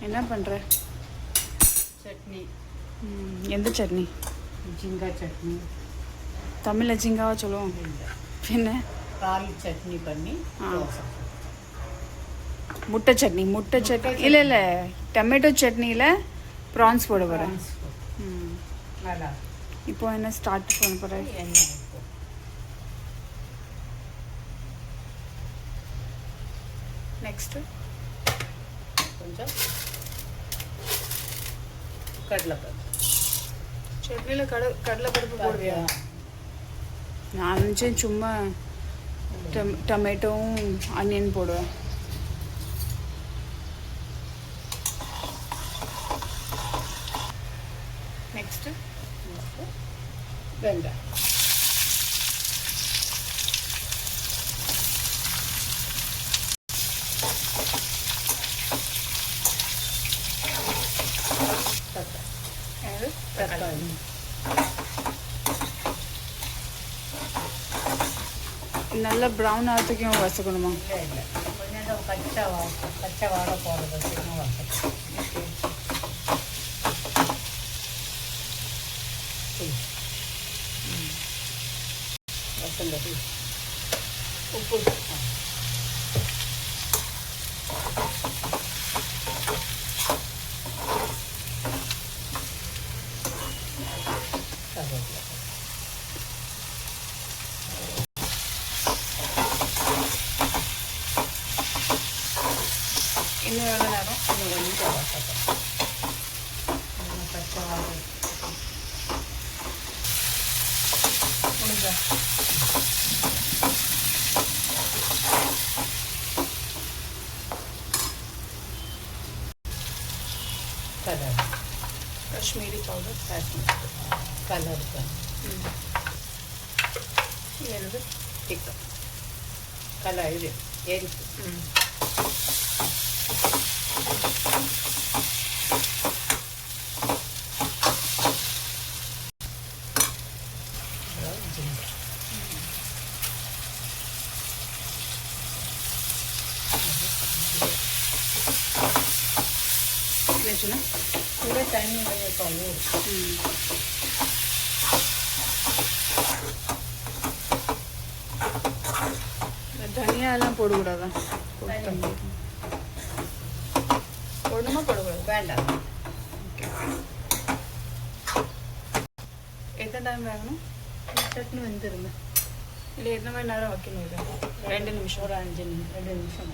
என்ன பண்ணுற? சட்னி. எந்த சட்னி? ஜிங்கா சட்னி. தமிழில் ஜிங்காவா சொல்லுவோம். என்ன? கால் சட்னி பண்ணி முட்டை சட்னி. முட்டை சட்னி இல்லை இல்லை, டொமேட்டோ சட்னியில் ப்ரான்ஸ் போட போகிறேன். நல்லா. இப்போ என்ன ஸ்டார்ட் பண்ண போகிறேன்? எண்ணெய் நெக்ஸ்ட்டு கொஞ்சம் கடலைப்பருப்பு. சட்னியில் கடலைப்பருப்பு போடுவியா? நான் நினச்சேன் சும்மா டொமேட்டோவும் ஆனியன் போடுவேன். நெக்ஸ்ட்டு வெங்காயம். தக்காளி. நல்லா ப்ரௌன் ஆகிறதுக்கும் வசக்கணுமா? இல்லை இல்லை, கொஞ்சம் பச்சை வாழை போடுறது வசக்கணும். வசந்தது உப்பு. இன்னும் எவ்வளோ நேரம்? இன்னும் கொஞ்சம் வசக்கணும். பச்சை வாழை முடிஞ்சா? கலர். காஷ்மீரி பவுடர். கலர் என்னது? டிக்கன் கலர். இது எரிப்பு. என்னச்சுன்னா கூட தண்ணி கொஞ்சம் தனியாலாம் போடக்கூடாதான்? போடணுமா போடக்கூடாது? வேண்டாம். எத்தனை டைம் வேகணும்? சட்னி வந்துருங்க. இல்லை எத்தனை மணி நேரம் வைக்கணும்? இது 2 நிமிஷம். ஒரு 2 நிமிஷம்.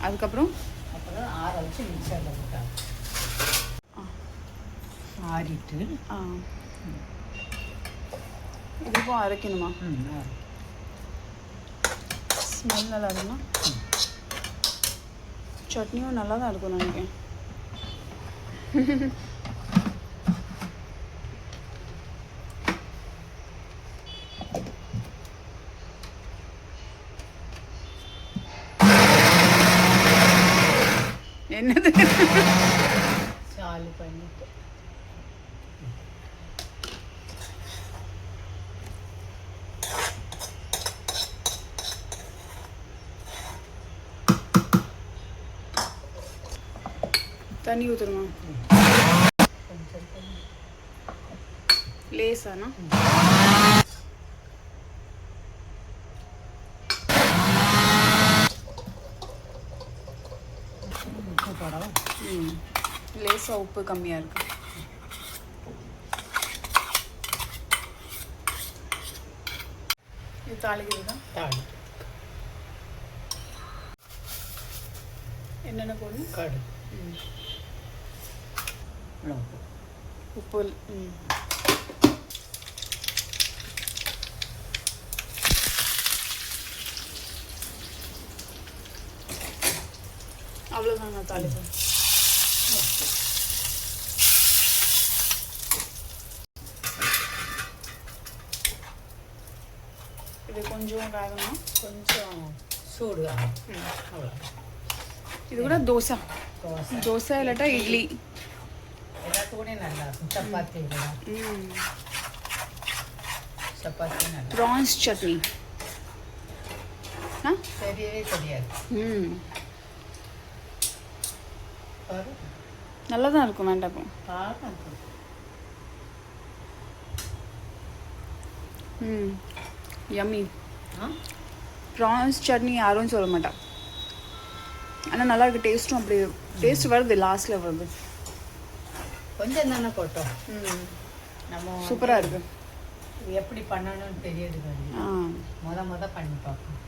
அதுக்கப்புறம் அப்புறம் ஆற வச்சு மிக்சரில் போட்டாங்க. ஆறிட்டு இதுக்கும் அரைக்கணுமா? ஸ்மெல் நல்லா இருக்குமா? சட்னியும் நல்லா தான் இருக்கும் நினைக்கிறேன். என்னது? சாலு பண்ணிட்டு தண்ணி ஊற்றுருமா? லேசானா? லேசாக உப்பு கம்மியாக இருக்கு. இது தாளிக்கிறது தான். தாளி. என்னென்ன போடணும்? கடு. உப்பு. அவ்வளோதான் நான் தாளிப்பேன். இது கொஞ்சம் வேகணும், கொஞ்சம் சூடு. அவ்வளோ. இது கூட தோசை தோசை இல்லாட்டா இட்லி எல்லாத்துக்கூட நல்லா இருக்கும். சப்பாத்தி சப்பாத்தி நல்லா. ப்ரான்ஸ் சட்னி தெரியவே தெரியாது. பாரு நல்லா தான் இருக்கும் வேண்டாம். பாரு யம்மி. ஆ ப்ரான்ஸ் சட்னி யாரும் சொல்ல மாட்டா, ஆனால் நல்லா இருக்கு. டேஸ்ட்டும் அப்படி டேஸ்ட் வருது, லாஸ்ட்டில் வருது. கொஞ்சம் தானே போட்டோம். நம்ம சூப்பராக இருக்கு. எப்படி பண்ணணும்னு தெரியுது. முத பண்ணி பார்ப்போம்.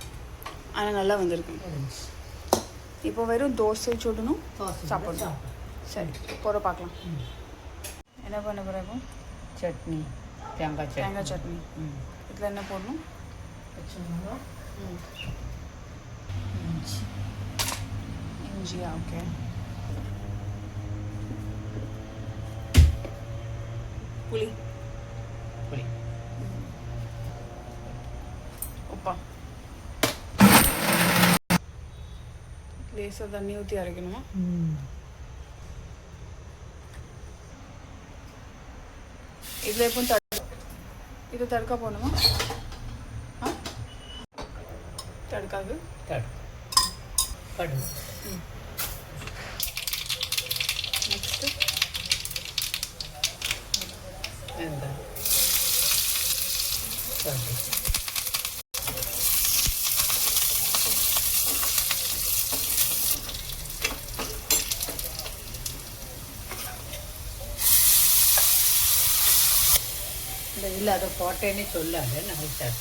ஆனால் நல்லா வந்திருக்கு. இப்போ வெறும் தோசை சுடணும், தோசை சாப்பிடணும். சரி, போகிற பார்க்கலாம். என்ன பண்ண போகிற இப்போ? சட்னி, தேங்காய் சட்னி. இதில் என்ன போடணும்? பச்சை மிளகா, இஞ்சியா? ஓகே. புளி உப்பா. லேசாக தண்ணி ஊற்றி அரைக்கணுமா? இதில் எப்போ இது தடுக்கா போகணுமா? தடுக்காது. கடுகு. நெக்ஸ்ட்டு வெங்காயம். இந்த இல்லை அதை போட்டேன்னு சொல்லாது, நான் சாப்பிட்டேன்.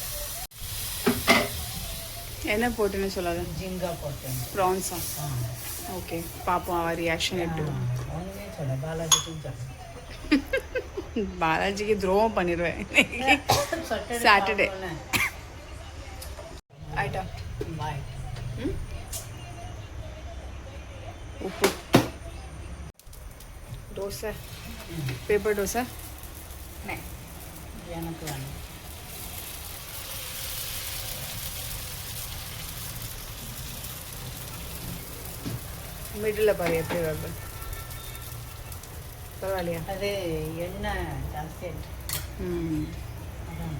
என்ன போட்டுன்னு சொல்லாத. ஜிங்கா போட்டேன். ப்ரான்ஸா? ஓகே, பார்ப்போம் அவள் ரியாக்ஷன் எப்படி. ஒன்றுமே சொல்ல, பாலாஜிக்கும் சொல்ல. பாலாஜிக்கு துரோகம் பண்ணிடுவேன். சாட்டர்டே ஆயிட்டா. பாய். உப்பு. தோசை, பேப்பர் தோசை. எனக்கு வேணும். மிடில் பாரு எப்படி வருது. பரவாயில்லையா? அது எண்ணெய் ஜாஸ்தியாக. அதான்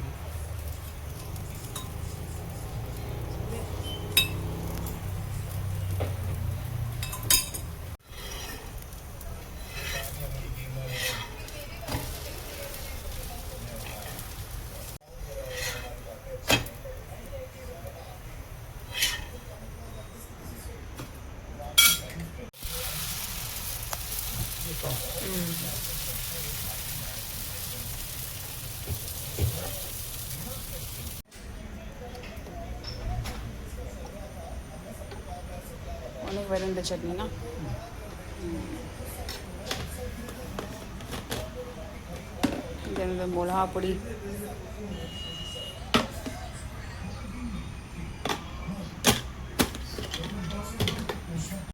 உனக்கு வேறு இந்த சட்னினா? இந்த மிளகா பொடி